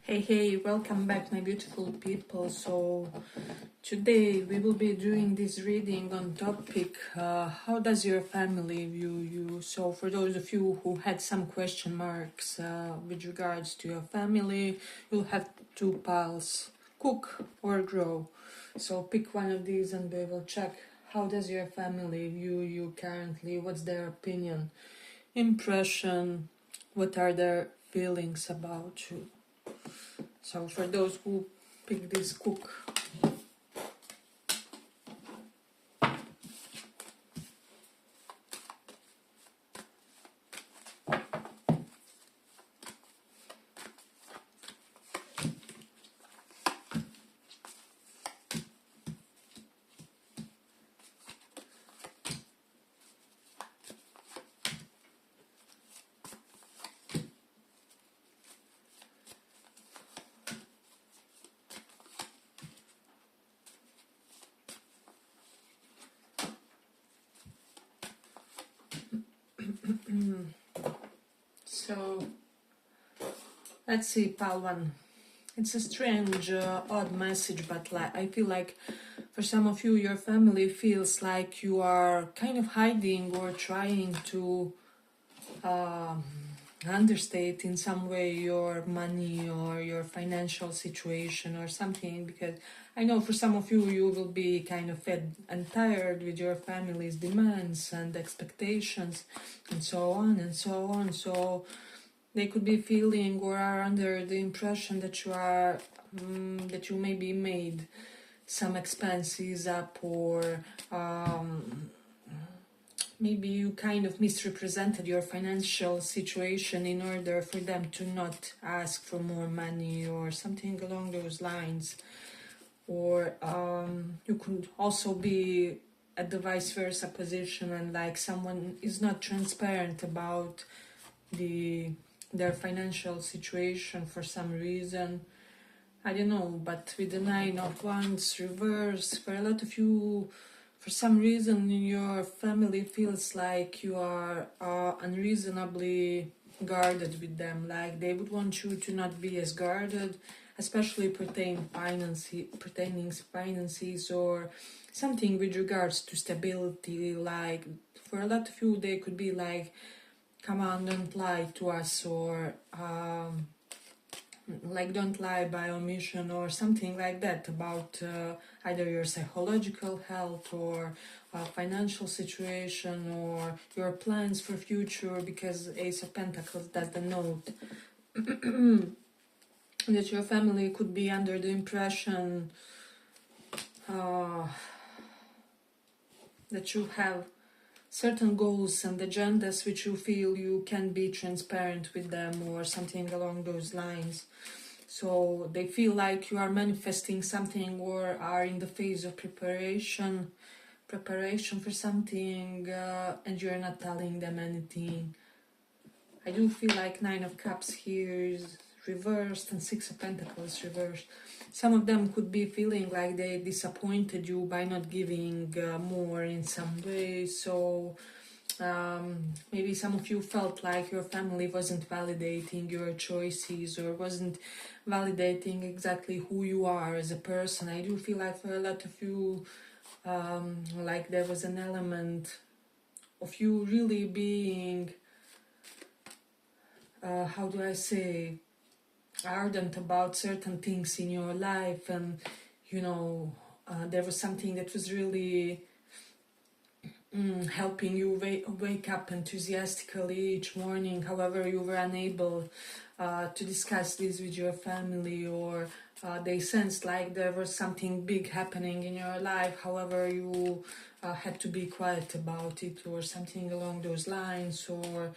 Hey, welcome back, my beautiful people. So today we will be doing this reading on topic how does your family view you? So for those of you who had some question marks with regards to your family, you'll have two piles: cook or grow. So pick one of these and we will check how does your family view you currently, what's their opinion, impression, what are their feelings about you. So for those who pick this cook, so let's see, pile one. It's a strange, odd message, but I feel like for some of you, your family feels like you are kind of hiding or trying to uh, understate in some way your money or your financial situation or something, because I know for some of you, you will be kind of fed and tired with your family's demands and expectations and so on and so on. So they could be feeling or are under the impression that that you maybe made some expenses up, or maybe you kind of misrepresented your financial situation in order for them to not ask for more money or something along those lines. Or you could also be at the vice versa position, and like someone is not transparent about their financial situation for some reason. I don't know, but with the 9 of Wands reverse, for a lot of you, for some reason your family feels like you are unreasonably guarded with them. Like they would want you to not be as guarded, especially pertaining finances or something with regards to stability. Like for a lot of you, they could be like, come on, don't lie to us, or like don't lie by omission or something like that about either your psychological health or financial situation or your plans for future, because Ace of Pentacles does the note that your family could be under the impression that you have certain goals and agendas which you feel you can be transparent with them or something along those lines. So they feel like you are manifesting something or are in the phase of preparation for something, and you're not telling them anything. I do feel like 9 of Cups here is reversed and 6 of Pentacles reversed. Some of them could be feeling like they disappointed you by not giving more in some way. So maybe some of you felt like your family wasn't validating your choices or wasn't validating exactly who you are as a person. I do feel like for a lot of you, like there was an element of you really being, how do I say, ardent about certain things in your life, and there was something that was really helping you wake up enthusiastically each morning. However, you were unable to discuss this with your family, or they sensed like there was something big happening in your life. However, you had to be quiet about it or something along those lines, or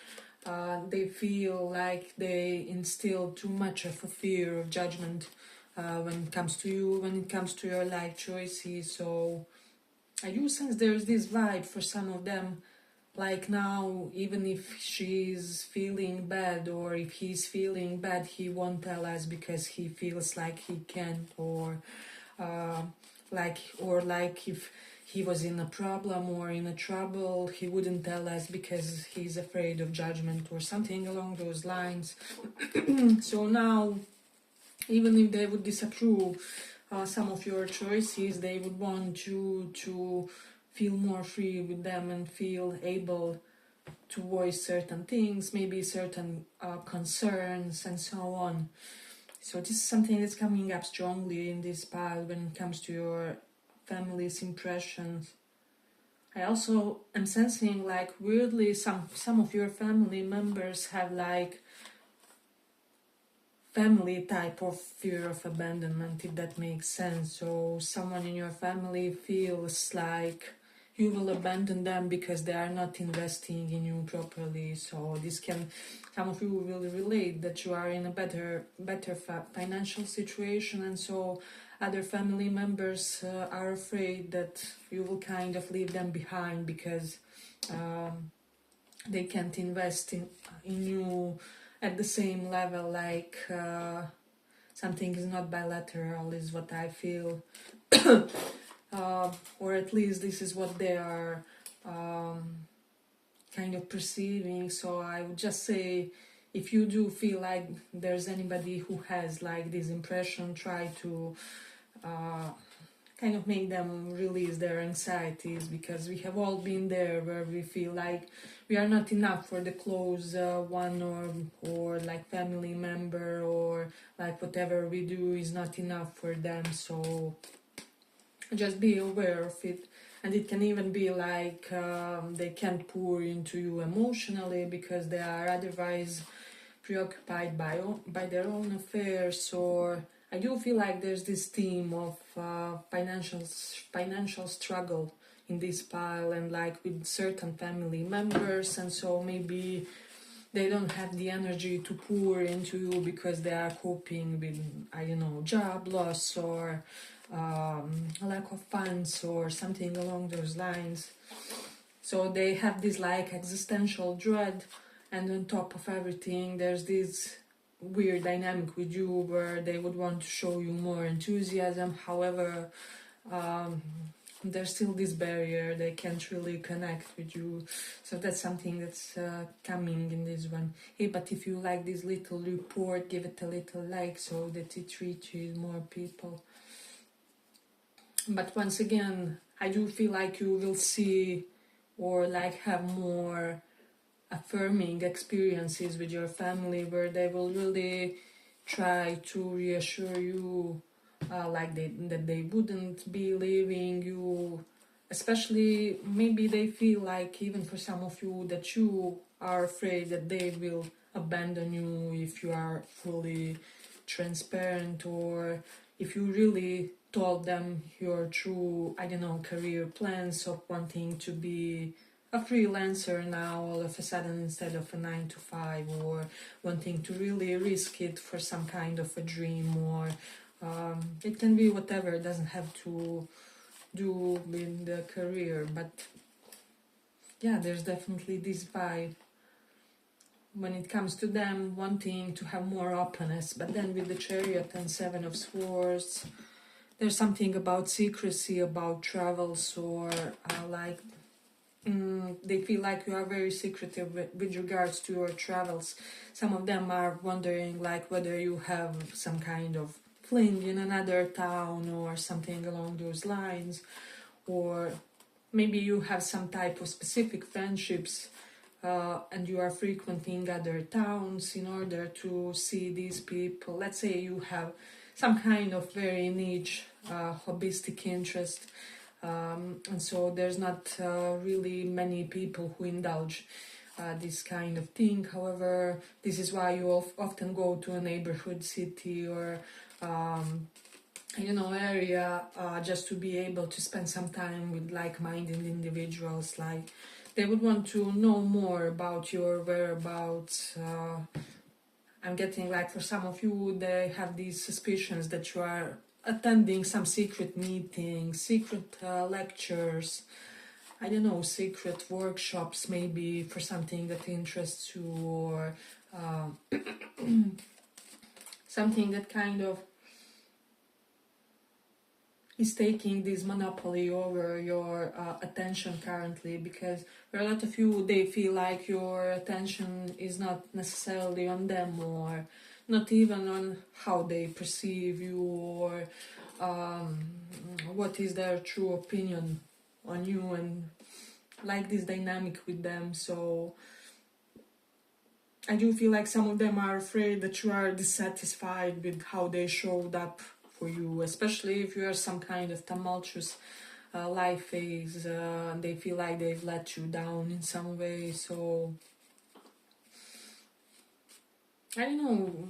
they feel like they instill too much of a fear of judgment when it comes to you, when it comes to your life choices. So I do sense there's this vibe for some of them, like now, even if she's feeling bad or if he's feeling bad, he won't tell us because he feels like he can't, or like if he was in a problem or in a trouble, he wouldn't tell us because he's afraid of judgment or something along those lines. So now even if they would disapprove some of your choices, they would want you to feel more free with them and feel able to voice certain things, maybe certain concerns and so on. So this is something that's coming up strongly in this pile when it comes to your family's impressions. I also am sensing like weirdly some of your family members have like family type of fear of abandonment, if that makes sense. So someone in your family feels like you will abandon them because they are not investing in you properly. So this can, some of you will relate that you are in a better financial situation, and so other family members are afraid that you will kind of leave them behind because they can't invest in you at the same level, like something is not bilateral is what I feel. Or at least this is what they are kind of perceiving. So I would just say, if you do feel like there's anybody who has like this impression, try to kind of make them release their anxieties, because we have all been there where we feel like we are not enough for the close one, or like family member, or like whatever we do is not enough for them. So just be aware of it. And it can even be like they can't pour into you emotionally because they are otherwise preoccupied by their own affairs. Or I do feel like there's this theme of financial struggle in this pile, and like with certain family members, and so maybe they don't have the energy to pour into you because they are coping with, I don't know, job loss, or lack of funds, or something along those lines. So they have this like existential dread, and on top of everything there's this weird dynamic with you where they would want to show you more enthusiasm. However, there's still this barrier, they can't really connect with you. So that's something that's coming in this one. Hey, but if you like this little report, give it a little like so that it reaches more people. But once again, I do feel like you will see or like have more affirming experiences with your family, where they will really try to reassure you that they wouldn't be leaving you. Especially maybe they feel like, even for some of you, that you are afraid that they will abandon you if you are fully transparent, or if you really told them your true, I don't know, career plans of wanting to be a freelancer now all of a sudden instead of a 9 to 5, or wanting to really risk it for some kind of a dream, or it can be whatever, it doesn't have to do with the career. But yeah, there's definitely this vibe when it comes to them wanting to have more openness. But then with the Chariot and 7 of Swords, there's something about secrecy, about travels, or they feel like you are very secretive with regards to your travels. Some of them are wondering like whether you have some kind of fling in another town or something along those lines, or maybe you have some type of specific friendships and you are frequenting other towns in order to see these people. Let's say you have some kind of very niche hobbyistic interest, and so there's not really many people who indulge this kind of thing. However, this is why you often go to a neighborhood city or area just to be able to spend some time with like-minded individuals. Like, they would want to know more about your whereabouts. I'm getting like, for some of you, they have these suspicions that you are attending some secret meetings, secret lectures, I don't know, secret workshops, maybe for something that interests you, or something that kind of is taking this monopoly over your attention currently. Because for a lot of you, they feel like your attention is not necessarily on them, or not even on how they perceive you, or what is their true opinion on you, and like this dynamic with them. So I do feel like some of them are afraid that you are dissatisfied with how they showed up for you, especially if you are some kind of tumultuous life phase. They feel like they've let you down in some way. So I don't know,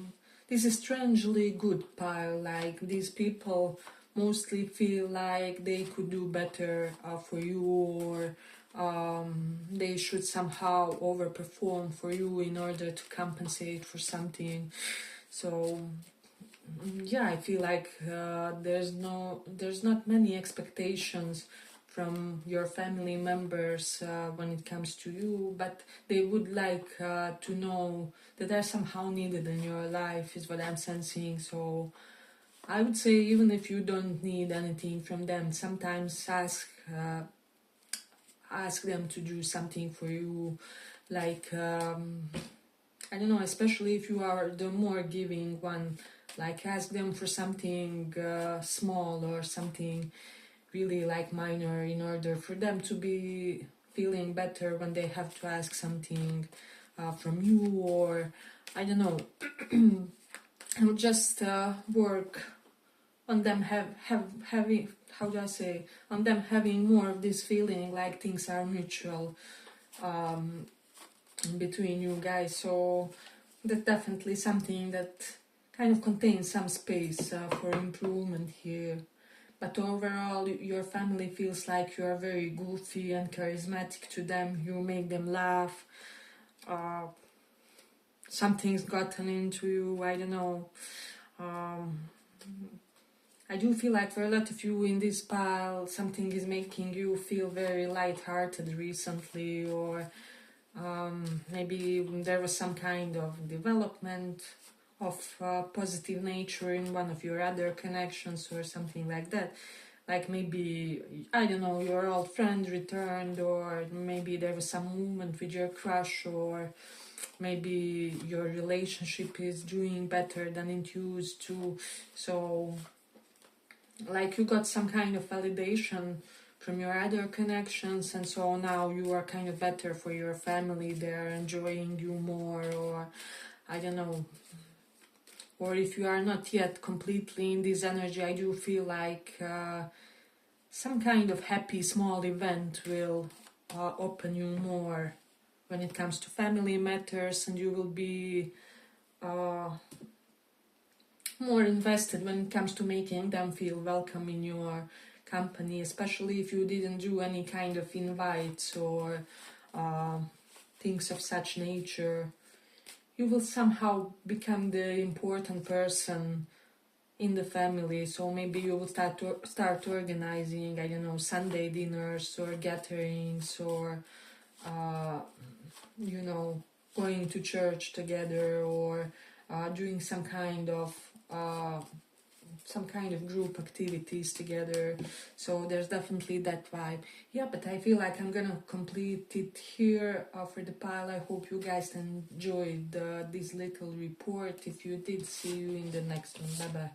this is strangely good pile. Like, these people mostly feel like they could do better for you, or they should somehow overperform for you in order to compensate for something. So yeah, I feel like there's not many expectations from your family members when it comes to you, but they would like to know that they're somehow needed in your life, is what I'm sensing. So I would say, even if you don't need anything from them, sometimes ask them to do something for you, like I don't know, especially if you are the more giving one, like ask them for something small, or something really like minor, in order for them to be feeling better when they have to ask something from you. Or I don't know, just work on them having, how do I say, on them having more of this feeling like things are mutual between you guys. So that's definitely something that kind of contains some space for improvement here. But overall, your family feels like you are very goofy and charismatic to them. You make them laugh. Something's gotten into you, I don't know. I do feel like for a lot of you in this pile, something is making you feel very lighthearted recently, or maybe there was some kind of development of positive nature in one of your other connections, or something like that. Like maybe, I don't know, your old friend returned, or maybe there was some movement with your crush, or maybe your relationship is doing better than it used to. So like you got some kind of validation from your other connections, and so now you are kind of better for your family. They're enjoying you more, or I don't know. Or if you are not yet completely in this energy, I do feel like some kind of happy small event will open you more when it comes to family matters, and you will be more invested when it comes to making them feel welcome in your company, especially if you didn't do any kind of invites or things of such nature. You will somehow become the important person in the family. So maybe you will start organizing, I don't know, Sunday dinners or gatherings, or you know, going to church together, or doing some kind of group activities together. So there's definitely that vibe. Yeah, but I feel like I'm gonna complete it here for the pile. I hope you guys enjoyed this little report. If you did, see you in the next one. Bye bye.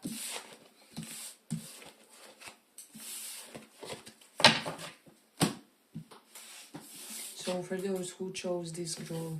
So for those who chose this draw,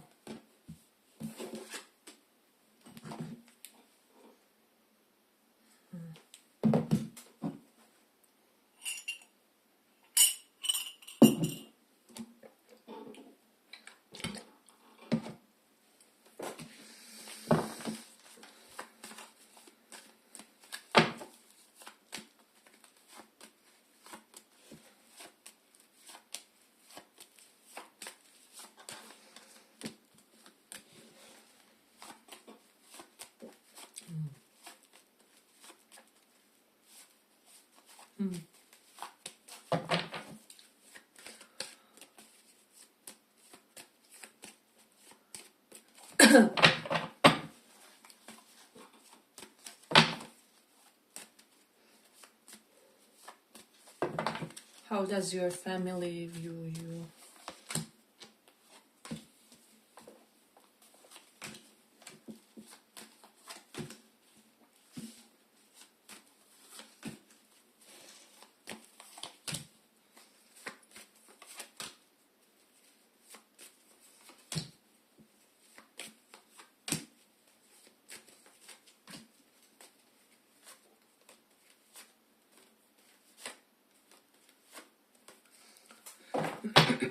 how does your family view you?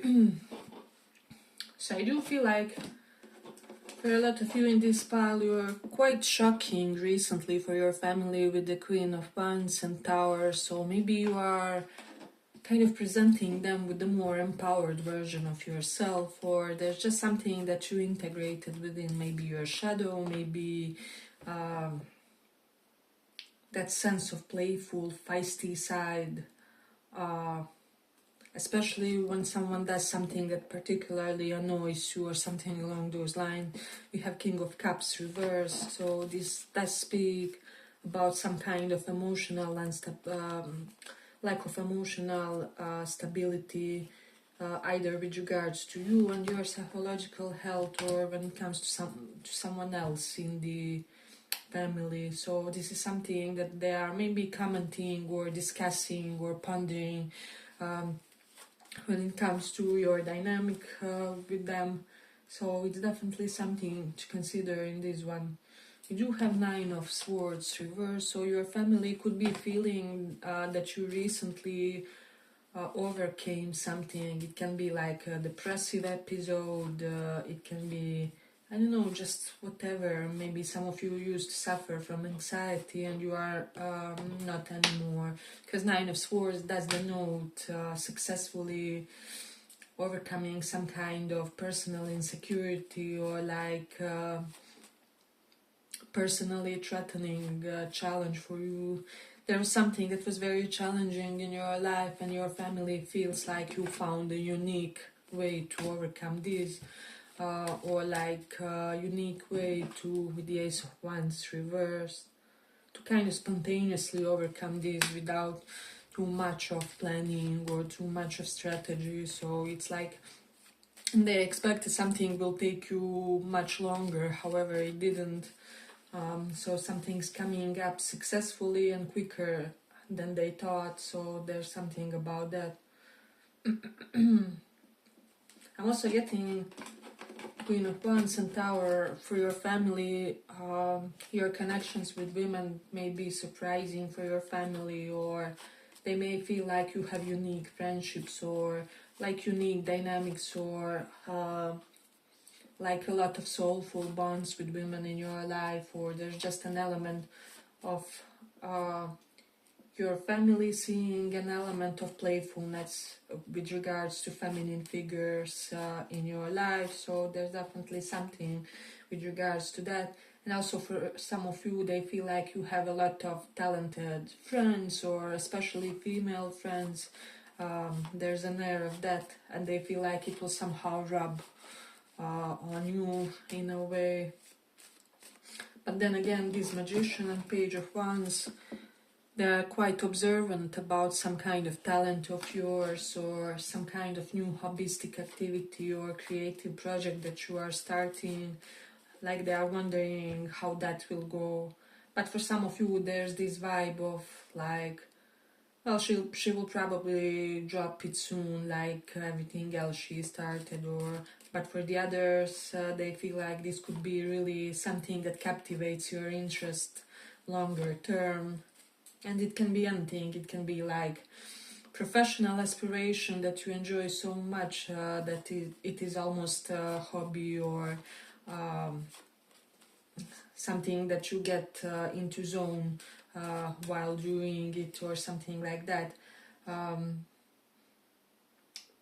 So I do feel like for a lot of you in this pile, you're quite shocking recently for your family with the Queen of Wands and Tower. So maybe you are kind of presenting them with the more empowered version of yourself, or there's just something that you integrated within, maybe your shadow, maybe that sense of playful, feisty side. Especially when someone does something that particularly annoys you or something along those lines. We have King of Cups reversed, so this does speak about some kind of emotional lack of emotional stability, either with regards to you and your psychological health, or when it comes to someone else in the family. So this is something that they are maybe commenting or discussing or pondering when it comes to your dynamic with them. So it's definitely something to consider in this one. You do have Nine of Swords reversed, so your family could be feeling that you recently overcame something. It can be like a depressive episode, it can be, I don't know, just whatever. Maybe some of you used to suffer from anxiety and you are not anymore. Because Nine of Swords does denote successfully overcoming some kind of personal insecurity or like personally threatening challenge for you. There was something that was very challenging in your life and your family feels like you found a unique way to overcome this, or like a unique way to, with the Ace of Wands reversed, to kind of spontaneously overcome this without too much of planning or too much of strategy. So it's like they expected something will take you much longer, however it didn't. So something's coming up successfully and quicker than they thought, so there's something about that. I'm also getting Queen of Wands and Tower for your family. Your connections with women may be surprising for your family, or they may feel like you have unique friendships or like unique dynamics, or like a lot of soulful bonds with women in your life, or there's just an element of your family seeing an element of playfulness with regards to feminine figures in your life. So there's definitely something with regards to that. And also for some of you, they feel like you have a lot of talented friends, or especially female friends. There's an air of that, and they feel like it will somehow rub on you in a way. But then again, this Magician and Page of Wands, they're quite observant about some kind of talent of yours, or some kind of new hobbyistic activity or creative project that you are starting. Like they are wondering how that will go. But for some of you, there's this vibe of like, well, she will probably drop it soon, like everything else she started. Or but for the others, they feel like this could be really something that captivates your interest longer term. And it can be anything. It can be like professional aspiration that you enjoy so much that it is almost a hobby, or something that you get into zone while doing it, or something like that.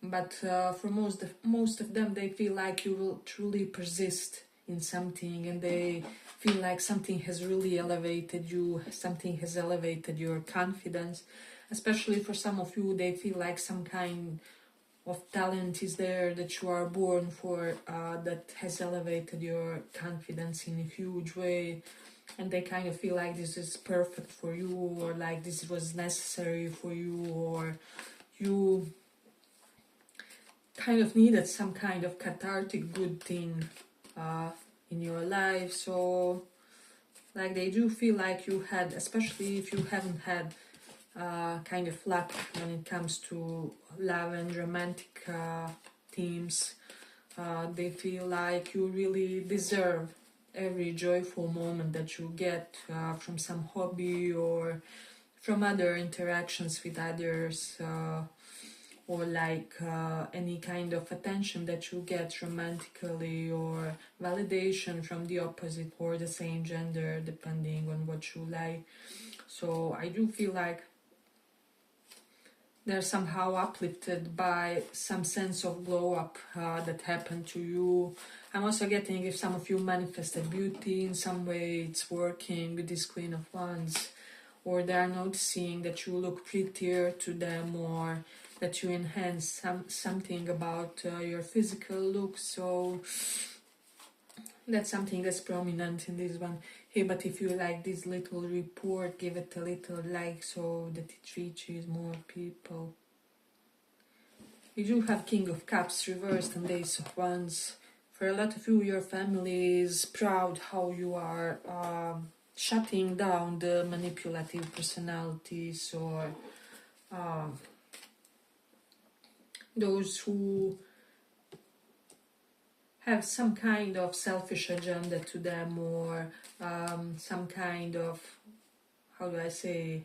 But for most of them, they feel like you will truly persist in something, and they feel like something has really elevated you, something has elevated your confidence. Especially for some of you, they feel like some kind of talent is there that you are born for, that has elevated your confidence in a huge way, and they kind of feel like this is perfect for you, or like this was necessary for you, or you kind of needed some kind of cathartic good thing in your life. So like they do feel like you had, especially if you haven't had kind of luck when it comes to love and romantic themes, they feel like you really deserve every joyful moment that you get from some hobby or from other interactions with others. or like any kind of attention that you get romantically, or validation from the opposite or the same gender, depending on what you like. So I do feel like they're somehow uplifted by some sense of glow up that happened to you. I'm also getting, if some of you manifested beauty in some way, it's working with this Queen of Wands, or they're noticing that you look prettier to them, or that you enhance something about your physical look. So that's something that's prominent in this one. Hey, but if you like this little report, give it a little like so that it reaches more people. You do have King of Cups reversed and Ace of Wands. For a lot of you, your family is proud how you are shutting down the manipulative personalities, or those who have some kind of selfish agenda to them, or some kind of, how do I say,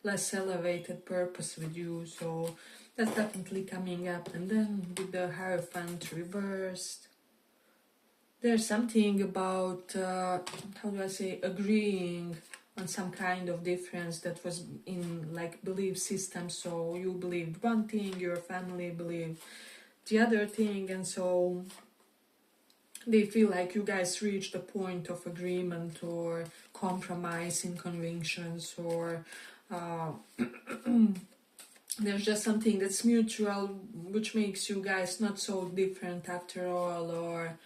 less elevated purpose with you. So that's definitely coming up. And then with the Hierophant reversed, there's something about, how do I say, agreeing on some kind of difference that was in like belief system. So you believed one thing, your family believed the other thing, and so they feel like you guys reached a point of agreement or compromise in convictions, or there's just something that's mutual, which makes you guys not so different after all. Or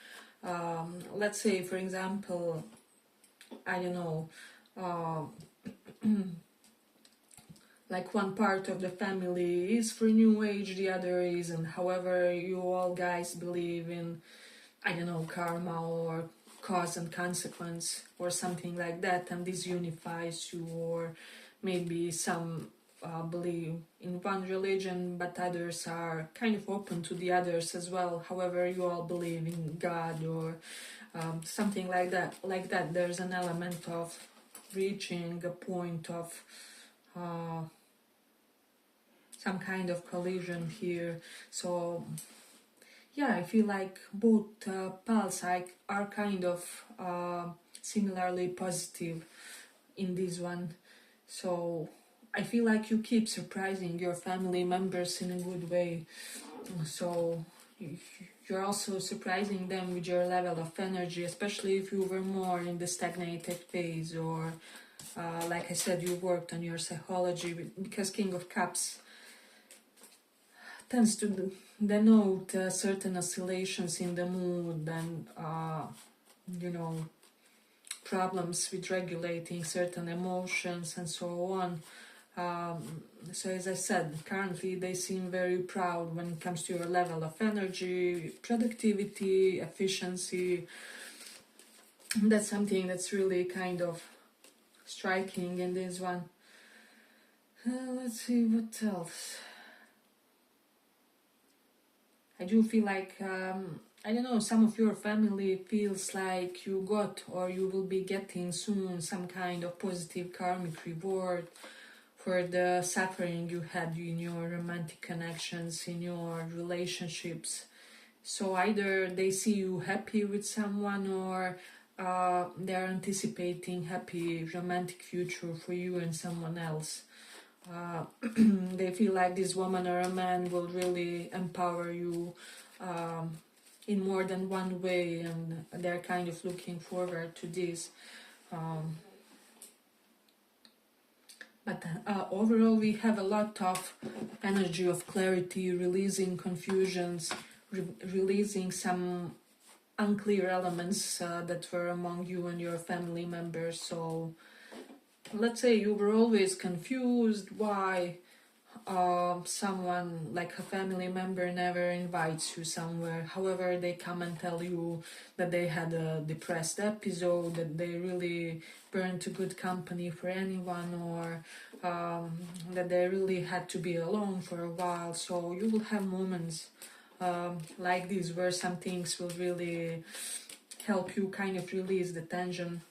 let's say, for example, I don't know, like one part of the family is for New Age, the other isn't. However, you all guys believe in, I don't know, karma or cause and consequence or something like that, and this unifies you. Or maybe some believe in one religion, but others are kind of open to the others as well. However, you all believe in God, or something like that. There's an element of reaching a point of some kind of collision here. So yeah, I feel like both pals are kind of similarly positive in this one. So I feel like you keep surprising your family members in a good way. So you're also surprising them with your level of energy, especially if you were more in the stagnated phase, or like I said, you worked on your psychology, because King of Cups tends to denote certain oscillations in the mood, and problems with regulating certain emotions and so on. So as I said, currently they seem very proud when it comes to your level of energy, productivity, efficiency. That's something that's really kind of striking in this one. Let's see what else. I do feel like, I don't know, some of your family feels like you got, or you will be getting soon, some kind of positive karmic reward for the suffering you had in your romantic connections, in your relationships. So either they see you happy with someone, or they're anticipating happy romantic future for you and someone else. They feel like this woman or a man will really empower you in more than one way, and they're kind of looking forward to this. But overall, we have a lot of energy of clarity, releasing confusions, releasing some unclear elements that were among you and your family members. So let's say you were always confused why someone like a family member never invites you somewhere. However, they come and tell you that they had a depressed episode, that they really weren't a good company for anyone, or that they really had to be alone for a while. So you will have moments like this where some things will really help you kind of release the tension.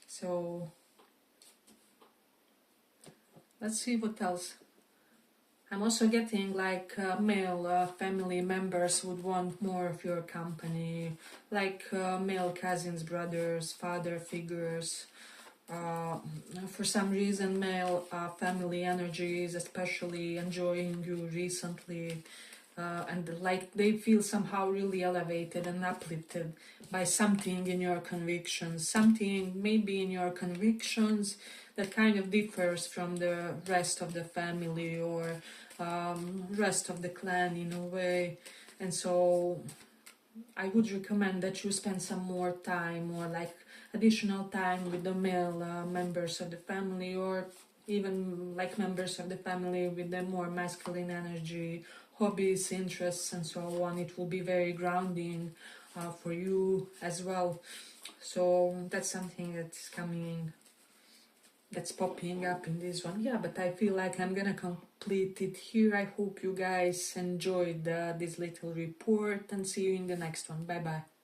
So let's see what else. I'm also getting like male family members would want more of your company, like male cousins, brothers, father figures. Uh, for some reason, male family energy is especially enjoying you recently, and like they feel somehow really elevated and uplifted by something in your convictions, something maybe in your convictions that kind of differs from the rest of the family or rest of the clan in a way. And so I would recommend that you spend some more time or like additional time with the male members of the family, or even like members of the family with the more masculine energy, hobbies, interests, and so on. It will be very grounding for you as well. So that's something that's coming, that's popping up in this one. Yeah, but I feel like I'm gonna complete it here. I hope you guys enjoyed this little report, and see you in the next one. Bye bye.